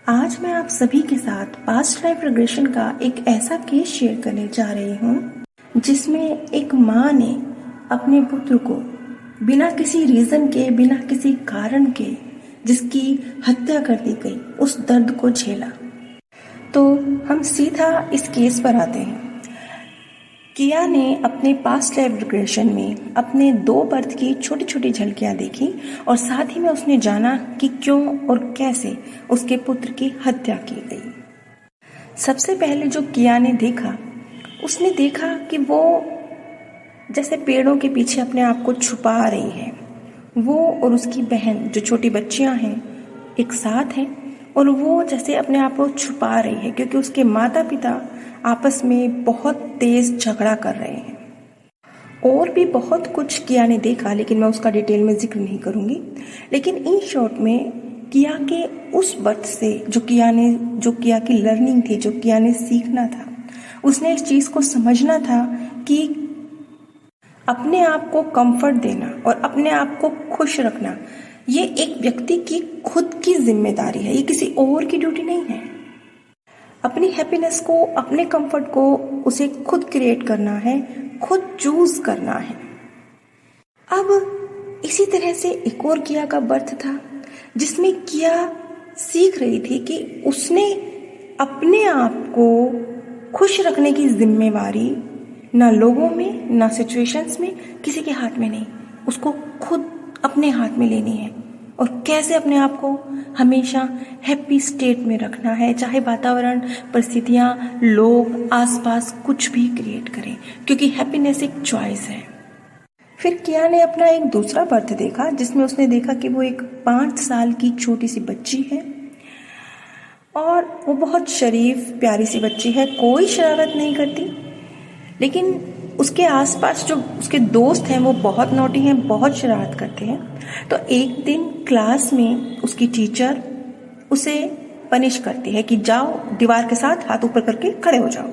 आज मैं आप सभी के साथ पास्ट लाइफ रिग्रेशन का एक ऐसा केस शेयर करने जा रही हूँ जिसमें एक माँ ने अपने पुत्र को बिना किसी रीजन के, बिना किसी कारण के जिसकी हत्या कर दी गई, उस दर्द को झेला। तो हम सीधा इस केस पर आते हैं। किया ने अपने पास्ट लाइफ रिग्रेशन में अपने 2 बर्थ की छोटी छोटी झलकियां देखी और साथ ही में उसने जाना कि क्यों और कैसे उसके पुत्र की हत्या की गई। सबसे पहले जो किया ने देखा, उसने देखा कि वो जैसे पेड़ों के पीछे अपने आप को छुपा रही है। वो और उसकी बहन जो छोटी बच्चियां हैं एक साथ हैं और वो जैसे अपने आप को छुपा रही है क्योंकि उसके माता पिता आपस में बहुत तेज झगड़ा कर रहे हैं। और भी बहुत कुछ किया ने देखा, लेकिन मैं उसका डिटेल में जिक्र नहीं करूंगी। लेकिन इन शॉर्ट में किया के उस बर्थ से जो किया की लर्निंग थी, जो किया ने सीखना था, उसने इस चीज को समझना था कि अपने आप को कंफर्ट देना और अपने आप को खुश रखना ये एक व्यक्ति की खुद की जिम्मेदारी है, ये किसी और की ड्यूटी नहीं है। अपनी हैप्पीनेस को, अपने कंफर्ट को उसे खुद क्रिएट करना है, खुद चूज करना है। अब इसी तरह से एक और किया का बर्थ था जिसमें किया सीख रही थी कि उसने अपने आप को खुश रखने की जिम्मेवारी ना लोगों में, ना सिचुएशंस में, किसी के हाथ में नहीं, उसको खुद अपने हाथ में लेनी है। और कैसे अपने आप को हमेशा हैप्पी स्टेट में रखना है, चाहे वातावरण, परिस्थितियां, लोग, आसपास कुछ भी क्रिएट करें, क्योंकि हैप्पीनेस एक चॉइस है। फिर किया ने अपना एक दूसरा बर्थ देखा जिसमें उसने देखा कि वो एक 5 साल की छोटी सी बच्ची है और वो बहुत शरीफ प्यारी सी बच्ची है, कोई शरारत नहीं करती। लेकिन उसके आसपास जो उसके दोस्त हैं वो बहुत नॉटी हैं, बहुत शरारत करते हैं। तो एक दिन क्लास में उसकी टीचर उसे पनिश करती है कि जाओ दीवार के साथ हाथ ऊपर करके खड़े हो जाओ।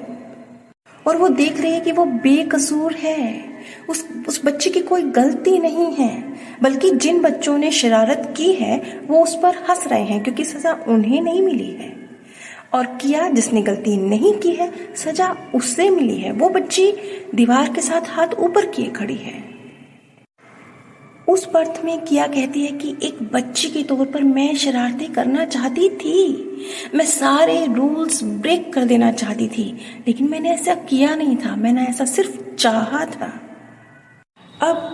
और वो देख रही है कि वो बेकसूर है, उस बच्चे की कोई गलती नहीं है, बल्कि जिन बच्चों ने शरारत की है वो उस पर हंस रहे हैं क्योंकि सजा उन्हें नहीं मिली है। और किया जिसने गलती नहीं की है, सजा उससे मिली है। वो बच्ची दीवार के साथ हाथ ऊपर किए खड़ी है। उस बर्थ में किया कहती है कि एक बच्ची के तौर पर मैं शरारतें करना चाहती थी, मैं सारे रूल्स ब्रेक कर देना चाहती थी, लेकिन मैंने ऐसा किया नहीं था, मैंने ऐसा सिर्फ चाहा था। अब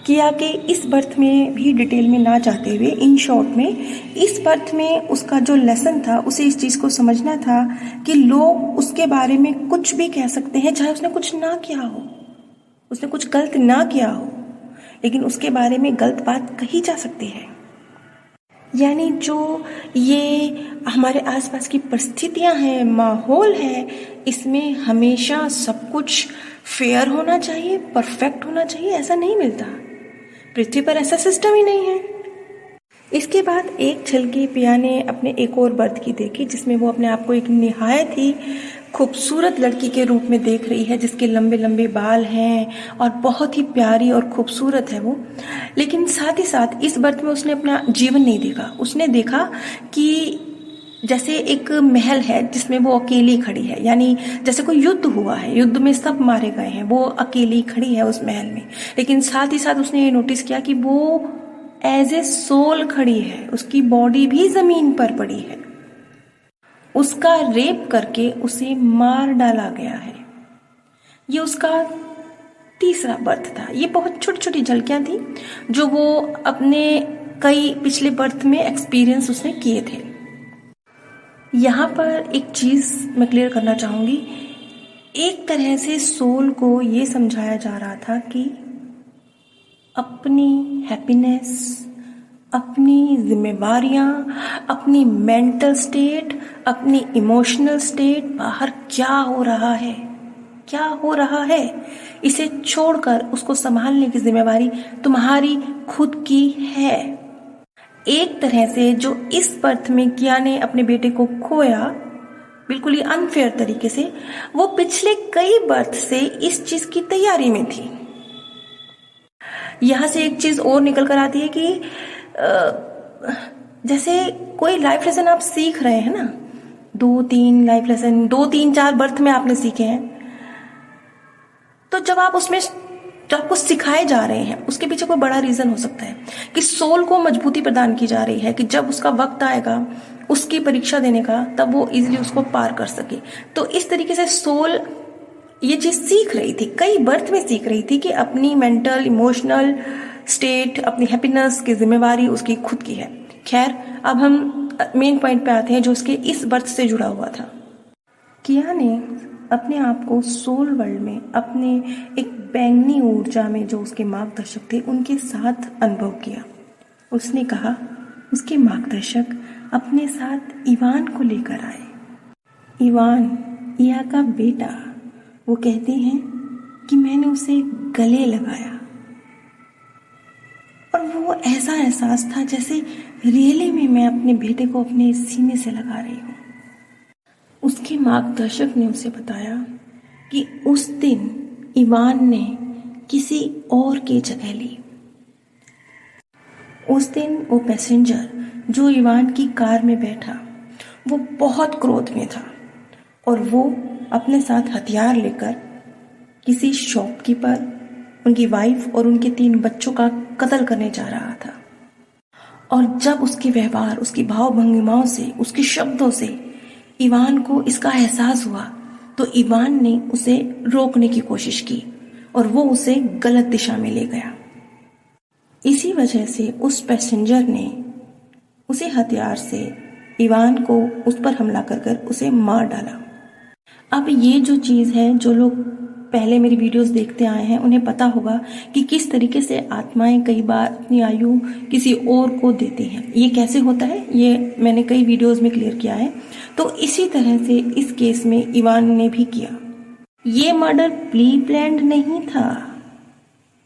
किया के इस बर्थ में भी डिटेल में ना जाते हुए, इन शॉर्ट में इस बर्थ में उसका जो लेसन था, उसे इस चीज को समझना था कि लोग उसके बारे में कुछ भी कह सकते हैं, चाहे उसने कुछ ना किया हो, उसने कुछ गलत ना किया हो, लेकिन उसके बारे में गलत बात कही जा सकती है। यानी जो ये हमारे आसपास की परिस्थितियां हैं, माहौल है, इसमें हमेशा सब कुछ फेयर होना चाहिए, परफेक्ट होना चाहिए, ऐसा नहीं मिलता। पृथ्वी पर ऐसा सिस्टम ही नहीं है। इसके बाद एक झलकी पिया ने अपने एक और बर्थ की देखी जिसमें वो अपने आप को एक निहायत ही खूबसूरत लड़की के रूप में देख रही है, जिसके लंबे लंबे बाल हैं और बहुत ही प्यारी और खूबसूरत है वो। लेकिन साथ ही साथ इस बर्थ में उसने अपना जीवन नहीं देखा। उसने देखा कि जैसे एक महल है जिसमें वो अकेली खड़ी है, यानी जैसे कोई युद्ध हुआ है, युद्ध में सब मारे गए हैं, वो अकेली खड़ी है उस महल में। लेकिन साथ ही साथ उसने ये नोटिस किया कि वो एज ए सोल खड़ी है, उसकी बॉडी भी जमीन पर पड़ी है, उसका रेप करके उसे मार डाला गया है। ये उसका तीसरा बर्थ था। ये बहुत छोटी छोटी झलकियां थी जो वो अपने कई पिछले बर्थ में एक्सपीरियंस उसने किए थे। यहाँ पर एक चीज मैं क्लियर करना चाहूंगी। एक तरह से सोल को ये समझाया जा रहा था कि अपनी हैप्पीनेस, अपनी जिम्मेवारियां, अपनी मेंटल स्टेट, अपनी इमोशनल स्टेट, बाहर क्या हो रहा है, इसे छोड़कर उसको संभालने की जिम्मेवारी तुम्हारी खुद की है। एक तरह से जो इस बर्थ में किया ने अपने बेटे को खोया बिल्कुल ही अनफेयर तरीके से, वो पिछले कई बर्थ से इस चीज की तैयारी में थी। यहां से एक चीज और निकल कर आती है कि जैसे कोई लाइफ लेसन आप सीख रहे हैं ना, 2-3 लाइफ लेसन 2-3-4 बर्थ में आपने सीखे हैं, तो जब आपको सिखाए जा रहे हैं उसके पीछे कोई बड़ा रीजन हो सकता है कि सोल को मजबूती प्रदान की जा रही है कि जब उसका वक्त आएगा उसकी परीक्षा देने का, तब वो इजीली उसको पार कर सके। तो इस तरीके से सोल ये चीज सीख रही थी, कई बर्थ में सीख रही थी कि अपनी मेंटल इमोशनल स्टेट, अपनी हैप्पीनेस की जिम्मेवारी उसकी खुद की है। खैर, अब हम मेन पॉइंट पे आते हैं जो उसके इस बर्थ से जुड़ा हुआ था। किया ने अपने आप को सोल वर्ल्ड में अपने एक बैंगनी ऊर्जा में जो उसके मार्गदर्शक थे उनके साथ अनुभव किया। उसने कहा उसके मार्गदर्शक अपने साथ इवान को लेकर आए। इवान इया का बेटा, वो कहते हैं कि मैंने उसे गले लगाया और वो ऐसा एहसास था जैसे रियली में मैं अपने बेटे को अपने सीने से लगा रही हूँ। उसके मार्गदर्शक ने उसे बताया कि उस दिन इवान ने किसी और की जगह ली। उस दिन वो पैसेंजर जो इवान की कार में बैठा वो बहुत क्रोध में था और वो अपने साथ हथियार लेकर किसी शॉपकीपर, उनकी वाइफ और उनके 3 बच्चों का कत्ल करने जा रहा था। और जब उसके व्यवहार, उसकी भाव भंगिमाओं से, उसके शब्दों से इवान को इसका एहसास हुआ तो इवान ने उसे रोकने की कोशिश की और वो उसे गलत दिशा में ले गया। इसी वजह से उस पैसेंजर ने उसी हथियार से इवान को उस पर हमला कर उसे मार डाला। अब ये जो चीज़ है, जो लोग पहले मेरी वीडियोस देखते आए हैं उन्हें पता होगा कि किस तरीके से आत्माएं कई बार अपनी आयु किसी और को देती हैं। ये कैसे होता है ये मैंने कई वीडियोस में क्लियर किया है। तो इसी तरह से इस केस में इवान ने भी किया। ये मर्डर प्री प्लान्ड नहीं था,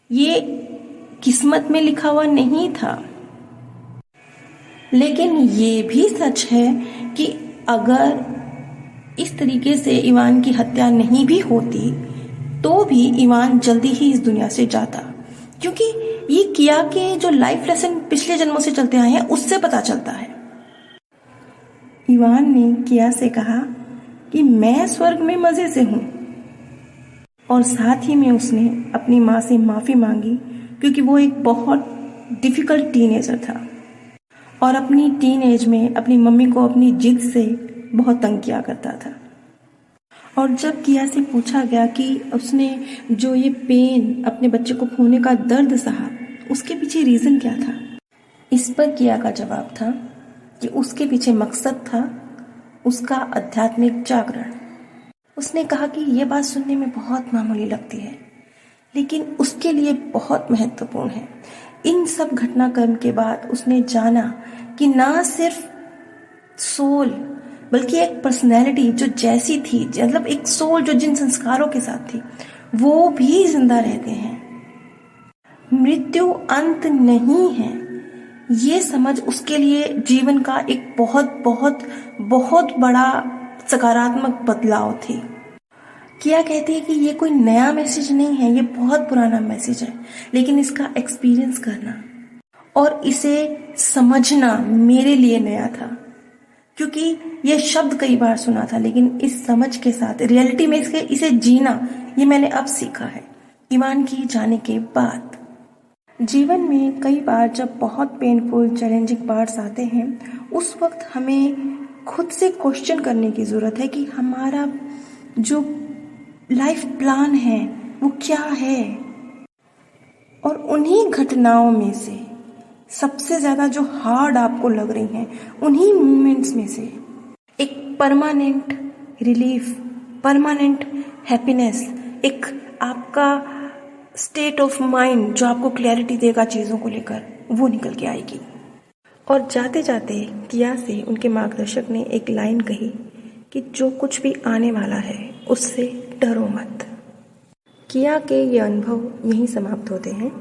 ये किस्मत में लिखा हुआ नहीं था। लेकिन ये भी सच है कि अगर इस तरीके से इवान की हत्या नहीं भी होती तो भी इवान जल्दी ही इस दुनिया से जाता, क्योंकि ये किया के जो लाइफ लेसन पिछले जन्मों से चलते आए हैं उससे पता चलता है। इवान ने किया से कहा कि मैं स्वर्ग में मजे से हूं और साथ ही में उसने अपनी माँ से माफी मांगी क्योंकि वो एक बहुत डिफिकल्ट टीनेजर था और अपनी टीनेज में अपनी मम्मी को अपनी जिद से बहुत तंग किया करता था। और जब किया से पूछा गया कि उसने जो ये पेन, अपने बच्चे को खोने का दर्द सहा, उसके पीछे रीज़न क्या था, इस पर किया का जवाब था कि उसके पीछे मकसद था उसका आध्यात्मिक जागरण। उसने कहा कि ये बात सुनने में बहुत मामूली लगती है लेकिन उसके लिए बहुत महत्वपूर्ण है। इन सब घटनाक्रम के बाद उसने जाना कि ना सिर्फ सोल बल्कि एक पर्सनैलिटी जो जैसी थी, मतलब एक सोल जो जिन संस्कारों के साथ थी वो भी जिंदा रहते हैं। मृत्यु अंत नहीं है, ये समझ उसके लिए जीवन का एक बहुत बहुत बहुत बड़ा सकारात्मक बदलाव थी। किया कहती है कि ये कोई नया मैसेज नहीं है, ये बहुत पुराना मैसेज है, लेकिन इसका एक्सपीरियंस करना और इसे समझना मेरे लिए नया था, क्योंकि ये शब्द कई बार सुना था लेकिन इस समझ के साथ रियलिटी में इसे जीना ये मैंने अब सीखा है इवान की जाने के बाद। जीवन में कई बार जब बहुत पेनफुल चैलेंजिंग पार्ट्स आते हैं उस वक्त हमें खुद से क्वेश्चन करने की ज़रूरत है कि हमारा जो लाइफ प्लान है वो क्या है। और उन्हीं घटनाओं में से सबसे ज़्यादा जो हार्ड आपको लग रही हैं उन्हीं मोमेंट्स में से एक परमानेंट रिलीफ, परमानेंट हैप्पीनेस, एक आपका स्टेट ऑफ माइंड जो आपको क्लैरिटी देगा चीज़ों को लेकर, वो निकल के आएगी। और जाते जाते किया से उनके मार्गदर्शक ने एक लाइन कही कि जो कुछ भी आने वाला है उससे डरो मत। किया के ये अनुभव यहीं समाप्त होते हैं।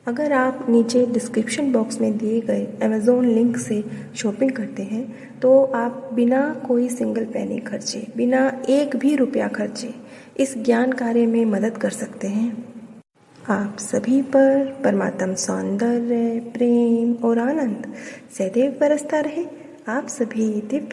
अगर आप नीचे डिस्क्रिप्शन बॉक्स में दिए गए अमेज़ॉन लिंक से शॉपिंग करते हैं तो आप बिना कोई सिंगल पैनी खर्चे, बिना एक भी रुपया खर्चे इस ज्ञान कार्य में मदद कर सकते हैं। आप सभी पर परमात्म सौंदर्य, प्रेम और आनंद सदैव बरसता रहे। आप सभी दिव्य